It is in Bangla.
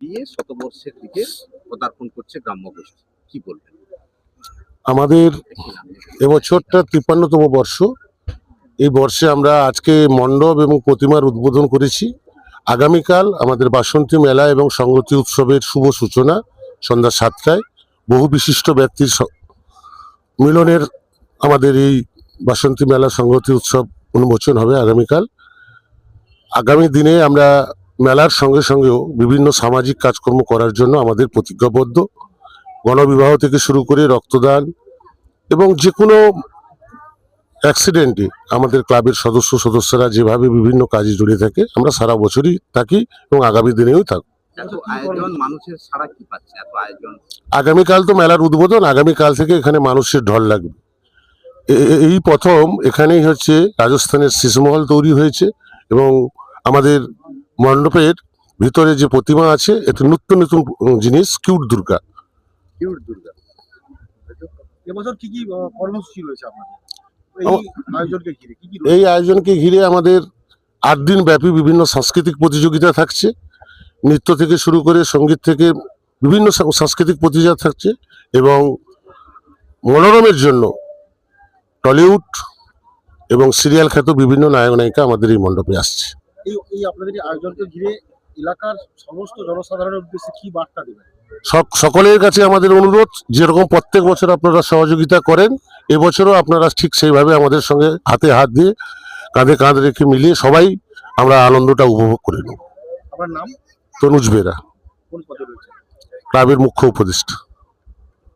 দিয়ে শতবর্ষের দিকে পদার্পণ করছে গ্রাম্য গোষ্ঠী, কি বলবেন? আমাদের এবছরটা 53তম বর্ষ। এই বর্ষে আমরা আজকে মণ্ডপ এবং প্রতিমার উদ্বোধন করেছি। আগামীকাল আমাদের বাসন্তী মেলা এবং সংগতি উৎসবের শুভ সূচনা সন্ধ্যা 7টায়। বহু বিশিষ্ট ব্যক্তির মিলনের আমাদের এই বাসন্তী মেলা সংগতি উৎসব উন্মোচন হবে আগামীকাল। আগামী দিনে আমরা মেলার সঙ্গে সঙ্গেও বিভিন্ন সামাজিক কাজকর্ম করার জন্য আমাদের প্রতিজ্ঞাবদ্ধ। গণবিবাহ থেকে শুরু করে রক্তদান এবং যে কোনো অ্যাক্সিডেন্টে আমাদের ক্লাবের সদস্যরা যেভাবে বিভিন্ন কাজে জড়িয়ে থাকে, আমরা সারা বছরই থাকি এবং আগামী দিনেও থাকব। এত আয়োজন, মানুষের সাড়া কি পাচ্ছে এত আয়োজন? আগামীকাল তো মেলার উদ্বোধন, আগামীকাল থেকে এখানে মানুষের ঢল লাগবে। এই প্রথম এখানেই হচ্ছে রাজস্থানের শীষমহল তৈরি হয়েছে এবং আমাদের মণ্ডপের ভিতরে যে প্রতিমা আছে এটা নতুন নতুন জিনিস, কিউট দুর্গা। এবছর কি কি কর্মসূচি রয়েছে আপনাদের এই আয়োজনকে ঘিরে আমাদের 8 দিন ব্যাপী বিভিন্ন সাংস্কৃতিক প্রতিযোগিতা থাকছে। নৃত্য থেকে শুরু করে সঙ্গীত থেকে বিভিন্ন সাংস্কৃতিক প্রতিযোগিতা থাকছে এবং মনোরমের জন্য টলিউড এবং সিরিয়াল খ্যাত বিভিন্ন নায়ক নায়িকা আমাদের এই মণ্ডপে আসছে। এই আপনাদের আয়োজনকে ঘিরে এলাকার সমস্ত জনসাধারণের উদ্দেশ্যে কি বার্তা দেবেন? সকলের কাছে আমাদের অনুরোধ, যেরকম প্রত্যেক বছর আপনারা সহযোগিতা করেন, এবছরও আপনারা ঠিক সেইভাবে আমাদের সঙ্গে হাতে হাত দিয়ে কাঁধে কাঁধ রেখে মিলিয়ে সবাই আমরা আনন্দটা উপভোগ করে নেব। আপনার নাম? তনুজ বেরা, কোন পদে রয়েছে? ক্লাবের মুখ্য উপদেষ্টা।